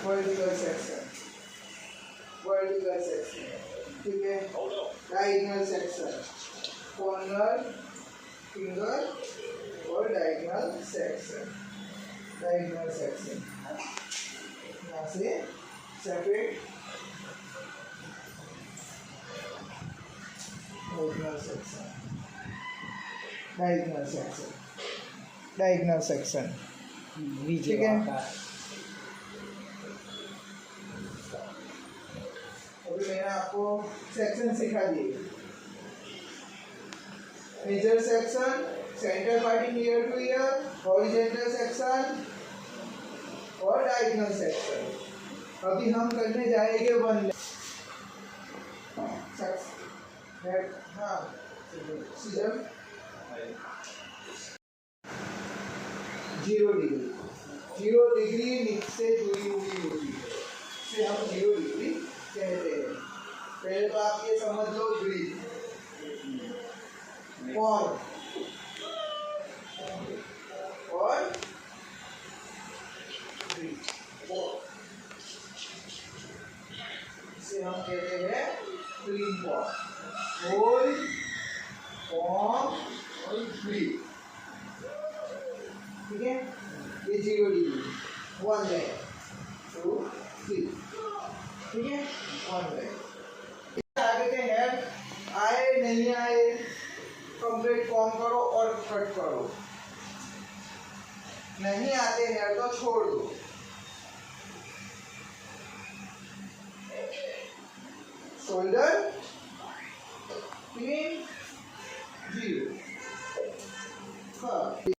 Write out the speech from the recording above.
Vertical section, vertical section, ठीक है। Diagonal section, corner, finger और डायगोनल सेक्शन, डायगोनल सेक्शन यहाँ से separate, diagonal section, diagonal section, diagonal section, ठीक है। अभी मैंने आपको सेक्शन सिखा दिए। Major section, center part near to ear, horizontal section और डायगोनल सेक्शन। अभी हम करने जाएंगे वन हाँ सीजर 0 डिग्री, 0 डिग्री से जुड़ी हुई होती है, इसे हम 0 डिग्री कहते हैं। पहले तो आप ये समझ लो ग्रिड, और इसे हम कहते हैं क्लीन पॉट, होल, फॉर्म और ग्रिड, ठीक है। ये 0 डिग्री, 1 लाइन, 2 3, ठीक है, 1 लाइन। आगे के हेड आए नहीं आए कंप्लीट फॉर्म करो और कट करो, नहीं आते हेड तो छोड़ दो। शोल्डर